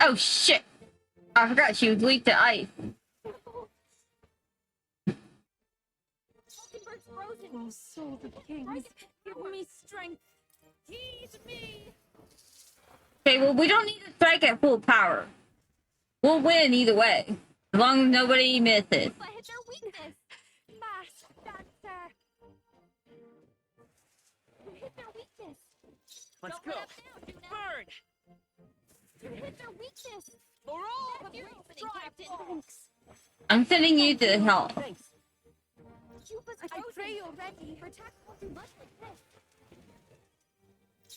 Oh shit! I forgot she was weak to ice. Mockingbirds frozen. Oh, soul of kings, give me strength. Heed me. Okay, well we don't need to strike at full power. We'll win either way, as long as nobody misses. If I hit their weakness, mash that attack. You hit their weakness. Let's Don't go. let them down, Juna. Burn! You hit their weakness. For all That's of your you opening, Captain. Thanks. I'm sending you to help. Thanks. Cuba's I frozen. pray already. Her attack won't do much like this.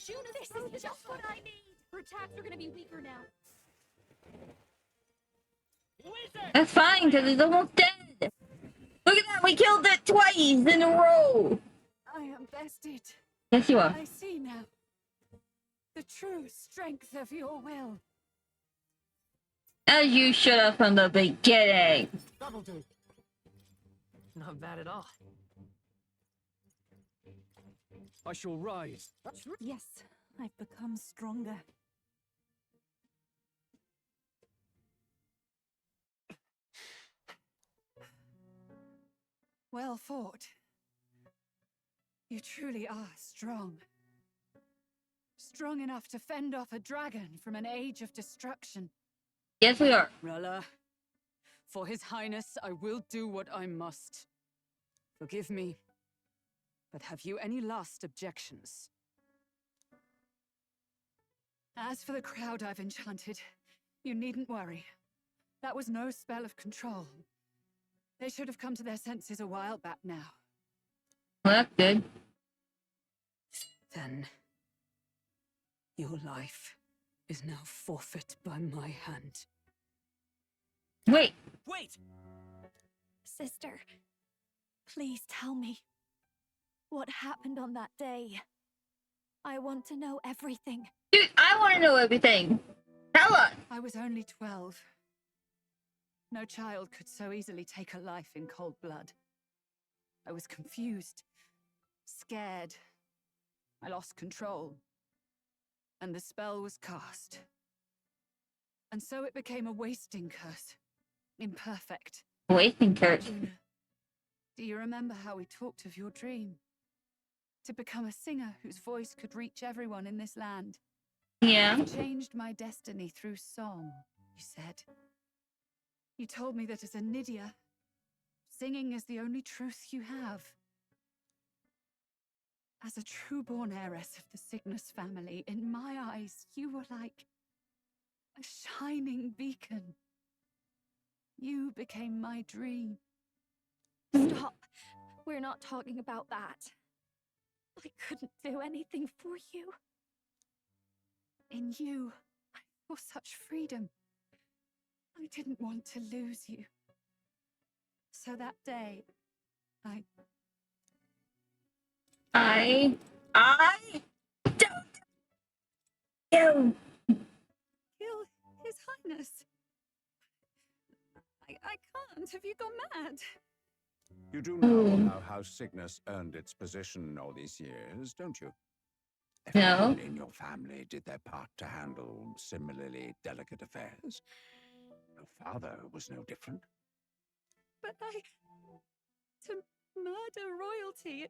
Juna, this is just what I need. Her attacks are gonna be weaker now. Wizard! That's fine, because it's almost dead. Look at that, we killed it twice in a row. I am bested. Yes, you are. I see now the true strength of your will. As you should have from the beginning. Double dude. Not bad at all. I shall rise. Yes, I've become stronger. Well fought. You truly are strong. Strong enough to fend off a dragon from an age of destruction. Yes, we are. Rella, for His Highness, I will do what I must. Forgive me, but have you any last objections? As for the crowd I've enchanted, you needn't worry. That was no spell of control. They should have come to their senses a while back now. Well, that's good. Then, your life is now forfeit by my hand. Wait, Wait! Sister, please tell me what happened on that day. I want to know everything. dude, I want to know everything. Tell us. I was only 12. No child could so easily take a life in cold blood. I was confused, scared. I lost control. And the spell was cast. And so it became a wasting curse. Imperfect. Wasting curse. Juna, do you remember how we talked of your dream? To become a singer whose voice could reach everyone in this land. Yeah. I've changed my destiny through song, you said. You told me that as a Nydia, singing is the only truth you have. As a true-born heiress of the Cygnus family, in my eyes, you were like a shining beacon. You became my dream. Stop. We're not talking about that. I couldn't do anything for you. In you, I feel such freedom. I didn't want to lose you. So that day, I don't you. kill His Highness. I can't. Have you gone mad? You do know how House Cygnus earned its position all these years, don't you? No. Everyone in your family did their part to handle similarly delicate affairs. Your father was no different. But to murder royalty,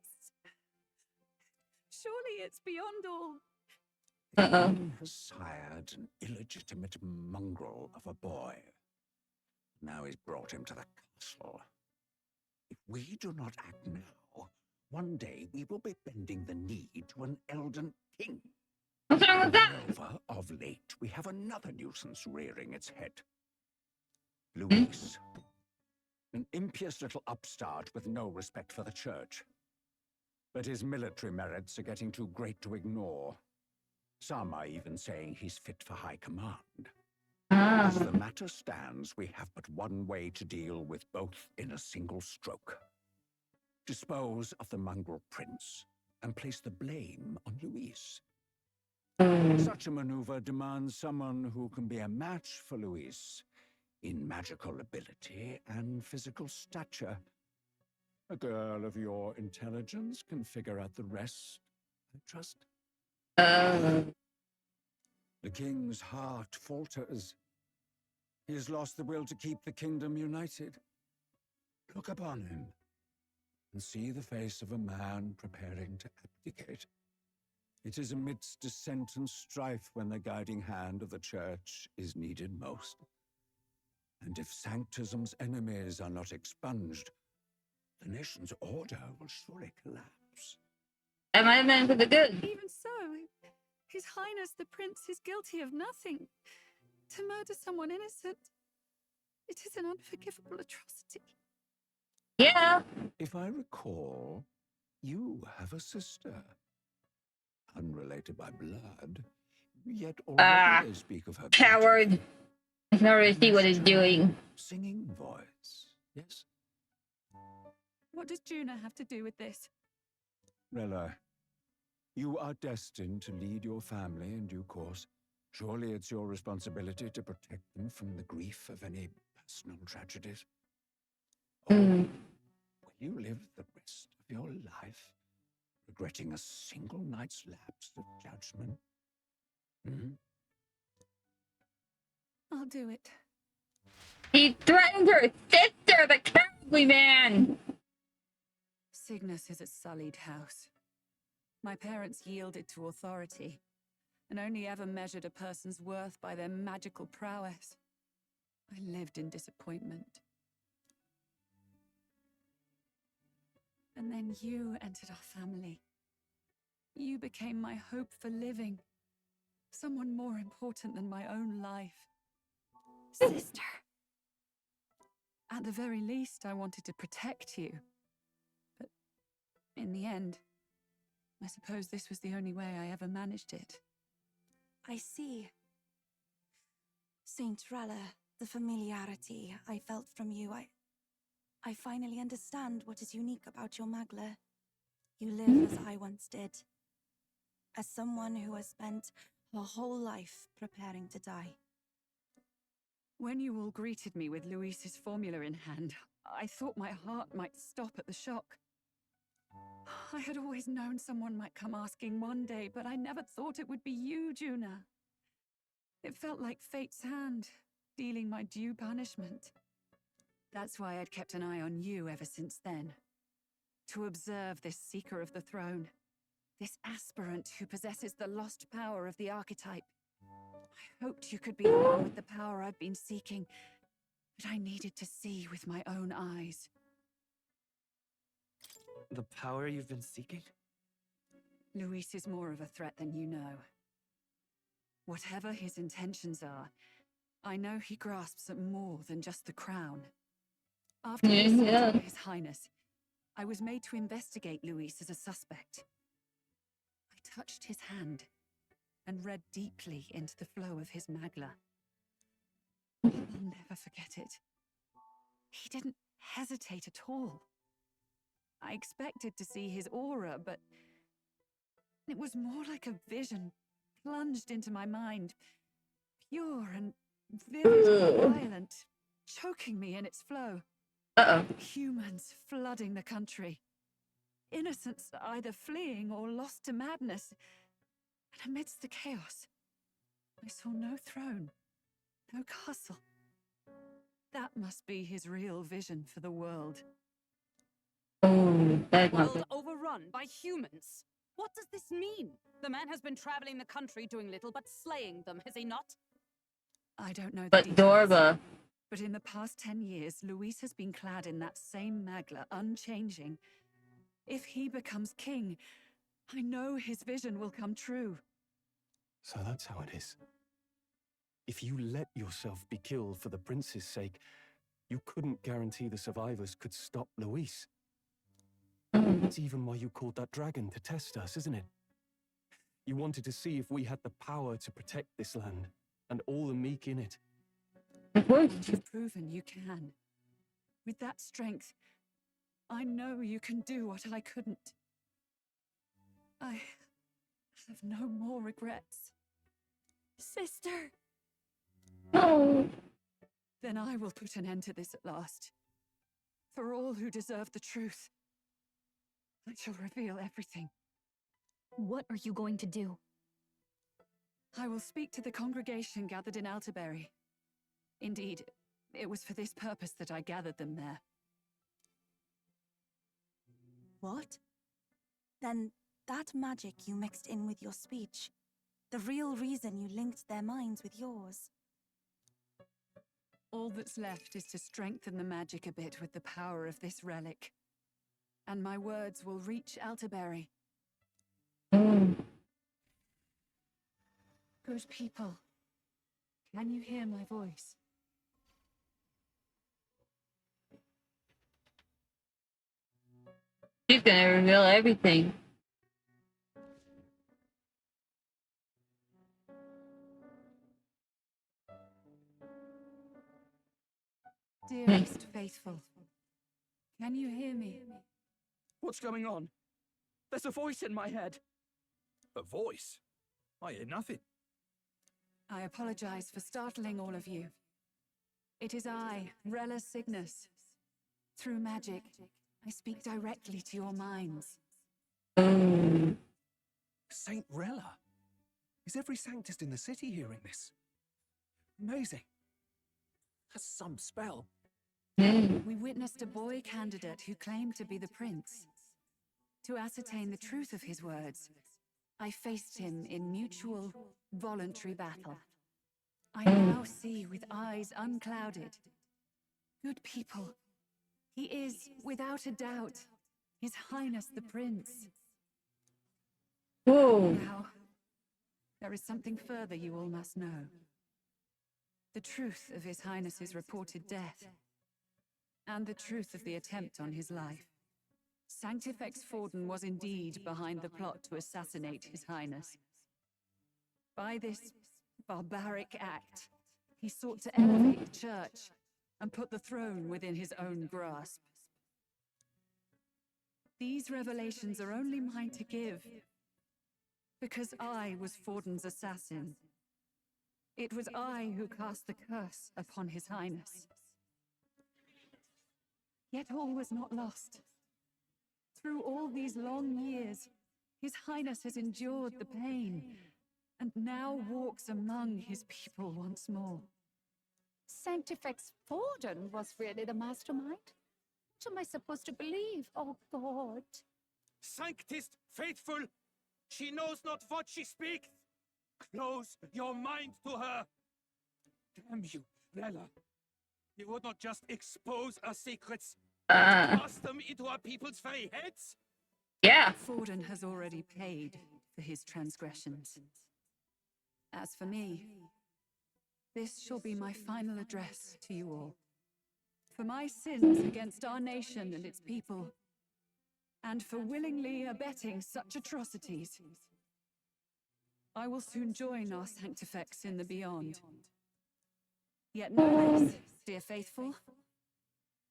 surely it's beyond all. Uh-oh. He has sired an illegitimate mongrel of a boy. Now he's brought him to the castle. If we do not act now, one day we will be bending the knee to an Elden king. What's wrong with that? Moreover, of late, we have another nuisance rearing its head. Luis. An impious little upstart with no respect for the church. But his military merits are getting too great to ignore. Some are even saying he's fit for high command. As the matter stands, we have but one way to deal with both in a single stroke. Dispose of the mongrel prince and place the blame on Luis. Such a maneuver demands someone who can be a match for Luis in magical ability and physical stature. A girl of your intelligence can figure out the rest, I trust. The king's heart falters He has lost the will to keep the kingdom united. Look upon him, and see the face of a man preparing to abdicate. It is amidst dissent and strife when the guiding hand of the Church is needed most. And if Sanctism's enemies are not expunged, the nation's order will surely collapse. That might have been for the good. Even so, His Highness the Prince is guilty of nothing. To murder someone innocent, it is an unforgivable atrocity. Yeah. If I recall, you have a sister. Unrelated by blood, yet already they speak of her beauty. Coward. I can already see what he's doing. Singing voice, yes? What does Juna have to do with this? Rella, you are destined to lead your family in due course. Surely it's your responsibility to protect them from the grief of any personal tragedies. Or will you live the rest of your life regretting a single night's lapse of judgment? I'll do it. He threatened her sister, the cowardly man! Cygnus is a sullied house. My parents yielded to authority, and only ever measured a person's worth by their magical prowess. I lived in disappointment. And then you entered our family. You became my hope for living. Someone more important than my own life. Sister. At the very least, I wanted to protect you. But in the end, I suppose this was the only way I ever managed it. I see. Saint Rella, the familiarity I felt from you, I finally understand what is unique about your Magla. You live as I once did. As someone who has spent her whole life preparing to die. When you all greeted me with Luis's formula in hand, I thought my heart might stop at the shock. I had always known someone might come asking one day, but I never thought it would be you, Juna. It felt like fate's hand, dealing my due punishment. That's why I'd kept an eye on you ever since then. To observe this seeker of the throne, this aspirant who possesses the lost power of the archetype. I hoped you could be the one with the power I've been seeking, but I needed to see with my own eyes. The power you've been seeking? Luis is more of a threat than you know. Whatever his intentions are, I know he grasps at more than just the crown. After listening to His Highness, I was made to investigate Luis as a suspect. I touched his hand and read deeply into the flow of his Magla. I'll never forget it. He didn't hesitate at all. I expected to see his aura, but it was more like a vision plunged into my mind, pure and vivid and violent, choking me in its flow. Humans flooding the country. Innocents either fleeing or lost to madness. And amidst the chaos, I saw no throne, no castle. That must be his real vision for the world. Oh, that's not good. World overrun by humans. What does this mean? The man has been traveling the country doing little but slaying them, has he not? I don't know the But details. Dorba. But in the past 10 years, Luis has been clad in that same Magla, unchanging. If he becomes king, I know his vision will come true. So that's how it is. If you let yourself be killed for the prince's sake, you couldn't guarantee the survivors could stop Luis. That's even why you called that dragon to test us, isn't it? You wanted to see if we had the power to protect this land, and all the meek in it. You've proven you can. With that strength, I know you can do what I couldn't. I have no more regrets. Sister! Oh. Then I will put an end to this at last. For all who deserve the truth. I shall reveal everything. What are you going to do? I will speak to the congregation gathered in Alterbury. Indeed, it was for this purpose that I gathered them there. What? Then that magic you mixed in with your speech, the real reason you linked their minds with yours. All that's left is to strengthen the magic a bit with the power of this relic. And my words will reach Altaberry. Mm. Good people, can you hear my voice? She's gonna reveal everything. Dearest faithful, can you hear me? What's going on? There's a voice in my head. A voice? I hear nothing. I apologize for startling all of you. It is I, Rella Cygnus. Through magic, I speak directly to your minds. Mm. Saint Rella? Is every sanctist in the city hearing this? Amazing. That's some spell. Mm. We witnessed a boy candidate who claimed to be the prince. To ascertain the truth of his words, I faced him in mutual, voluntary battle. I now see with eyes unclouded. Good people, he is, without a doubt, His Highness the Prince. Whoa. Now, there is something further you all must know. The truth of His Highness's reported death, and the truth of the attempt on his life. Sanctifex Forden was indeed behind the plot to assassinate His Highness. By this barbaric act, he sought to elevate the church and put the throne within his own grasp. These revelations are only mine to give, because I was Forden's assassin. It was I who cast the curse upon His Highness. Yet all was not lost. Through all these long years, His Highness has endured the pain, and now walks among his people once more. Sanctifex Forden was really the mastermind? What am I supposed to believe? Oh, God. Sanctist faithful, she knows not what she speaks. Close your mind to her. Damn you, Rella. You would not just expose our secrets, cast them into our people's very heads? Yeah. Forden has already paid for his transgressions. As for me, this shall be my final address to you all. For my sins against our nation and its people, and for willingly abetting such atrocities, I will soon join our Sanctifex in the beyond. Yet know this, dear faithful,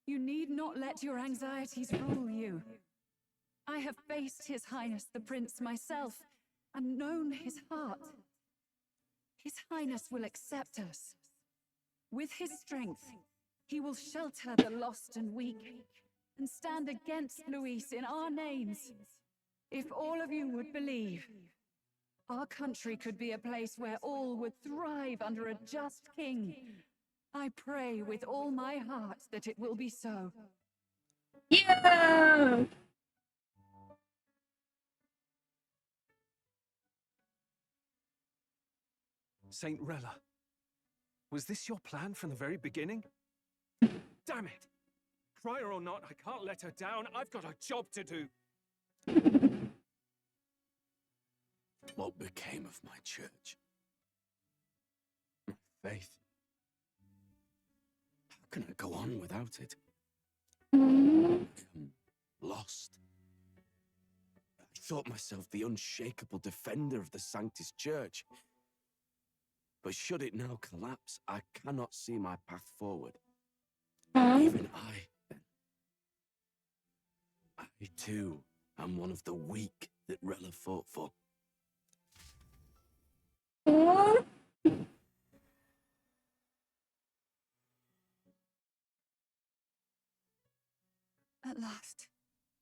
you need not let your anxieties rule you. I have faced His Highness the Prince myself, and known his heart. His Highness will accept us. With his strength, he will shelter the lost and weak, and stand against Luis in our names. If all of you would believe, our country could be a place where all would thrive under a just king. I pray with all my heart that it will be so. Yeah. Saint Rella, was this your plan from the very beginning? Damn it! Crier or not, I can't let her down. I've got a job to do. What became of my church? My faith? How can I go on without it? I'm lost. I thought myself the unshakable defender of the Sanctus Church. But should it now collapse, I cannot see my path forward. Even I, then. I too am one of the weak that Rella fought for. At last,